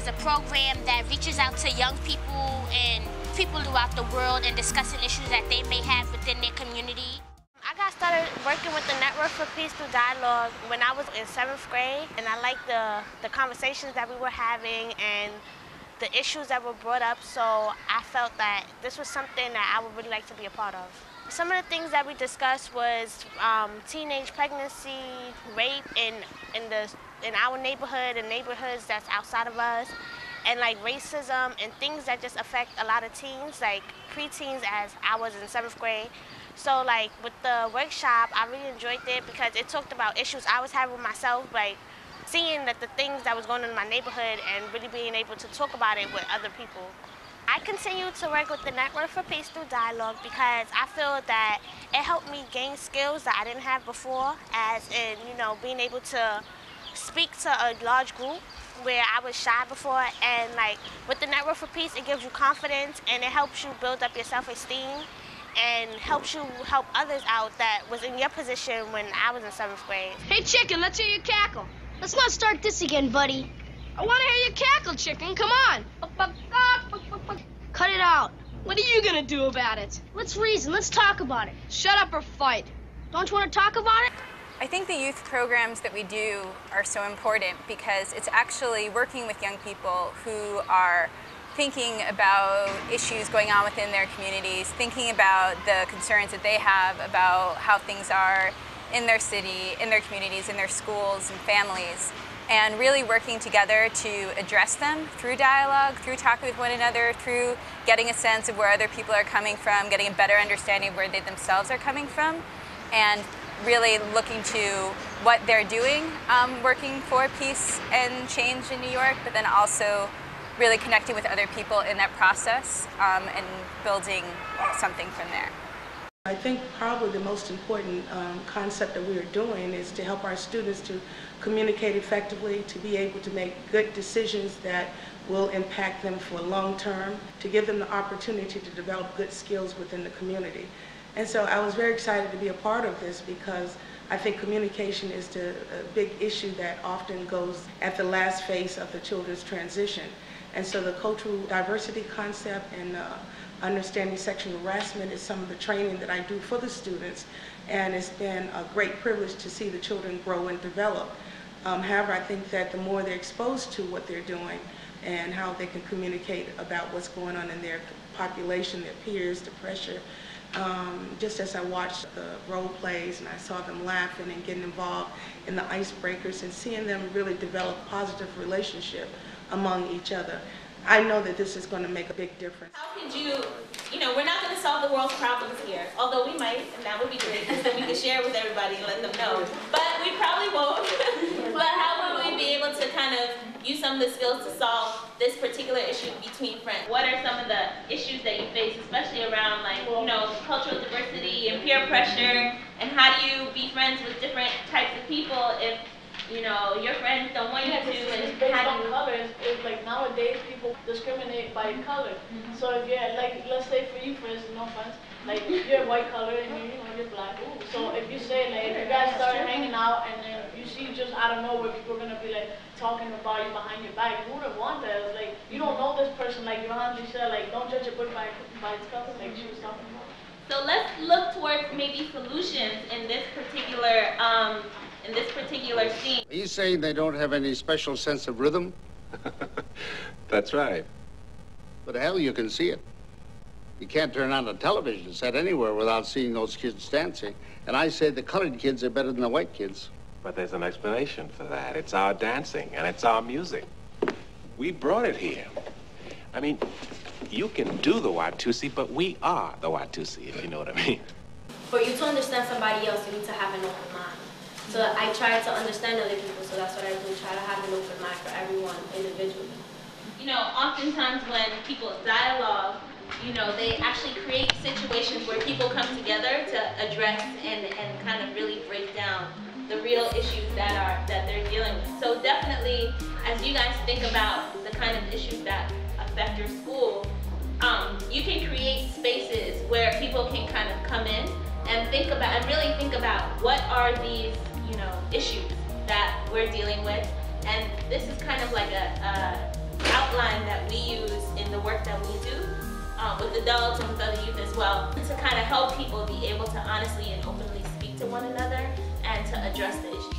a program that reaches out to young people and people throughout the world and discussing issues that they may have within their community. I got started working with the Network for Peace through Dialogue when I was in 7th grade, and I liked the conversations that we were having and the issues that were brought up, so I felt that this was something that I would really like to be a part of. Some of the things that we discussed was teenage pregnancy, rape in our neighborhood and neighborhoods that's outside of us, and like racism and things that just affect a lot of teens, like preteens as I was in 7th grade. So like with the workshop, I really enjoyed it because it talked about issues I was having with myself, like seeing that the things that was going on in my neighborhood and really being able to talk about it with other people. I continue to work with the Network for Peace through Dialogue because I feel that it helped me gain skills that I didn't have before, as in, being able to speak to a large group where I was shy before, and like with the Network for Peace, it gives you confidence and it helps you build up your self-esteem and helps you help others out that was in your position when I was in 7th grade. Hey chicken, let's hear you cackle. Let's not start this again, buddy. I want to hear you cackle, chicken, come on. Cut it out. What are you gonna do about it? Let's reason, let's talk about it. Shut up or fight. Don't you want to talk about it? I think the youth programs that we do are so important because it's actually working with young people who are thinking about issues going on within their communities, thinking about the concerns that they have about how things are in their city, in their communities, in their schools and families, and really working together to address them through dialogue, through talking with one another, through getting a sense of where other people are coming from, getting a better understanding of where they themselves are coming from, and really looking to what they're doing, working for peace and change in New York, but then also really connecting with other people in that process and building something from there. I think probably the most important concept that we are doing is to help our students to communicate effectively, to be able to make good decisions that will impact them for long term, to give them the opportunity to develop good skills within the community. And so I was very excited to be a part of this because I think communication is a big issue that often goes at the last phase of the children's transition. And so the cultural diversity concept and understanding sexual harassment is some of the training that I do for the students, and it's been a great privilege to see the children grow and develop. However, I think that the more they're exposed to what they're doing and how they can communicate about what's going on in their population, their peers, the pressure, just as I watched the role plays and I saw them laughing and getting involved in the icebreakers and seeing them really develop positive relationship among each other, I know that this is going to make a big difference. How could we're not going to solve the world's problems here, although we might, and that would be great, because then we could share with everybody and let them know. But we probably won't. But how would we be able to kind of use some of the skills to solve this particular issue between friends? What are some of the issues that you face, especially around cultural diversity and peer pressure, and how do you be friends with different types of people if your friends don't want you to? It's based on color. It's like nowadays people discriminate by color. So if you're let's say for you, for instance, no offense, like you're white color and you're black. Ooh. So if you say if you guys start hanging out and then you see just out of nowhere people are gonna be talking about you behind your back, who would have want that? It's you don't know this person. Your auntie said don't judge a book by its cover, she was talking about. So let's look towards maybe solutions in this particular scene. Are you saying they don't have any special sense of rhythm? That's right. But hell, you can see it. You can't turn on a television set anywhere without seeing those kids dancing. And I say the colored kids are better than the white kids. But there's an explanation for that. It's our dancing and it's our music. We brought it here. I mean, you can do the Watusi, but we are the Watusi, if you know what I mean. For you to understand somebody else, you need to have an open mind. So I try to understand other people, so that's what I do, try to have an open mind for everyone individually. Oftentimes when people dialogue, they actually create situations where people come together to address and kind of really break down the real issues that they're dealing with. So definitely, as you guys think about the kind of issues that affect your school, you can create spaces where people can kind of come in and really think about what are these issues that we're dealing with, and this is kind of like a outline that we use in the work that we do with adults and with other youth as well, to kind of help people be able to honestly and openly speak to one another and to address the issues.